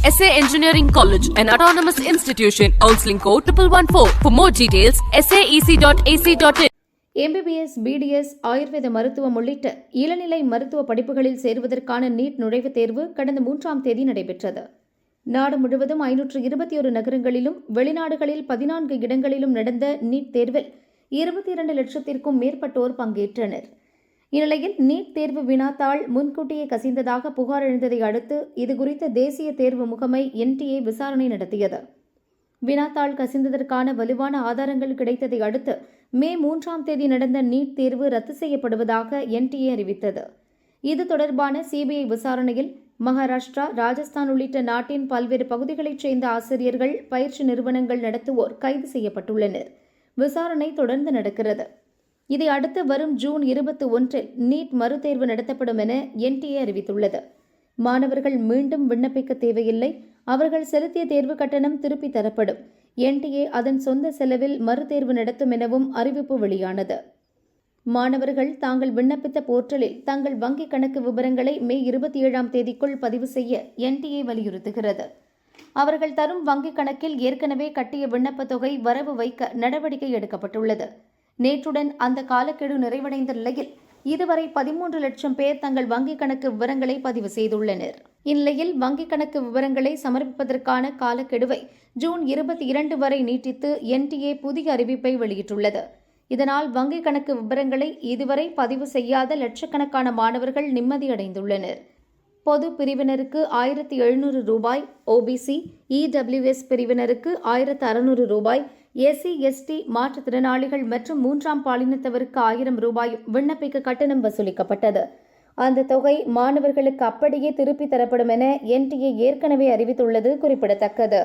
SA Engineering College, an autonomous institution. Counseling code 1114. For more details, saec.ac.in. MBBS, BDS, ஆயுர்வேத மருத்துவம் உள்ளிட்ட இளநிலை மருத்துவ படிப்புகளில் சேருவதற்கான நீட் நுழைவுத் தேர்வு கடந்த 3ஆம் தேதி நடைபெற்றது. நாடு முழுவதும் 521 நகரங்களிலும் வெளிநாடுகளில் 14 இடங்களிலும் நடந்த நீட் தேர்வில் 22 லட்சத்திற்கும் மேற்பட்டோர் பங்கேற்றனர். இந்நிலையில் நீட் தேர்வு வினாத்தாள் முன்கூட்டியே கசிந்ததாக புகார் எழுந்ததை அடுத்து இதுகுறித்த தேசிய தேர்வு முகமை NTA விசாரணை நடத்தியது. வினாத்தாள் கசிந்ததற்கான வலுவான ஆதாரங்கள் கிடைத்ததை அடுத்து மே 3ஆம் தேதி நடந்த நீட் தேர்வு ரத்து செய்யப்படுவதாக NTA அறிவித்தது. இது தொடர்பான CBI விசாரணையில் மகாராஷ்டிரா, ராஜஸ்தான் உள்ளிட்ட நாட்டின் பல்வேறு பகுதிகளைச் சேர்ந்த ஆசிரியர்கள், பயிற்சி நிறுவனங்கள் நடத்துவோர் கைது செய்யப்பட்டுள்ளனர். விசாரணை தொடர்ந்து நடக்கிறது. இதை அடுத்து வரும் ஜூன் 21 நீட் மறுதேர்வு நடத்தப்படும் என NTA அறிவித்துள்ளது. மாணவர்கள் மீண்டும் விண்ணப்பிக்க தேவையில்லை. அவர்கள் செலுத்திய தேர்வு கட்டணம் திருப்பி தரப்படும். NTA அதன் சொந்த செலவில் மறுதேர்வு நடத்தும் எனவும் அறிவிப்பு வெளியானது. மாணவர்கள் தாங்கள் விண்ணப்பித்த போர்ட்டலில் தங்கள் வங்கிக் கணக்கு விவரங்களை மே 27ஆம் தேதிக்குள் பதிவு செய்ய NTA வலியுறுத்துகிறது. அவர்கள் தரும் வங்கிக் கணக்கில் ஏற்கனவே கட்டிய விண்ணப்பத் தொகை வரவு வைக்க நடவடிக்கை எடுக்கப்பட்டுள்ளது. நேற்றுடன் அந்த காலக்கெடு நிறைவடைந்த நிலையில் இதுவரை 13 லட்சம் பேர் தங்கள் வங்கிக் கணக்கு விவரங்களை பதிவு செய்துள்ளனர். இந்நிலையில் வங்கிக் கணக்கு விவரங்களை சமர்ப்பிப்பதற்கான காலக்கெடுவை ஜூன் 22 வரை நீட்டித்து NTA புதிய அறிவிப்பை வெளியிட்டுள்ளது. இதனால் வங்கிக் கணக்கு விவரங்களை இதுவரை பதிவு செய்யாத லட்சக்கணக்கான மாணவர்கள் நிம்மதியடைந்துள்ளனர். பொது பிரிவினருக்கு 1700 ரூபாய், OBC, EWS பிரிவினருக்கு 1600 ரூபாய், SC, ST, மாற்றுத்திறனாளிகள் மற்றும் 3ஆம் பாலினத்தவருக்கு 1000 ரூபாயும் விண்ணப்பிக்க கட்டணம் வசூலிக்கப்பட்டது. அந்த தொகை மாணவர்களுக்கு அப்படியே திருப்பி தரப்படும் என NTA ஏற்கனவே அறிவித்துள்ளது குறிப்பிடத்தக்கது.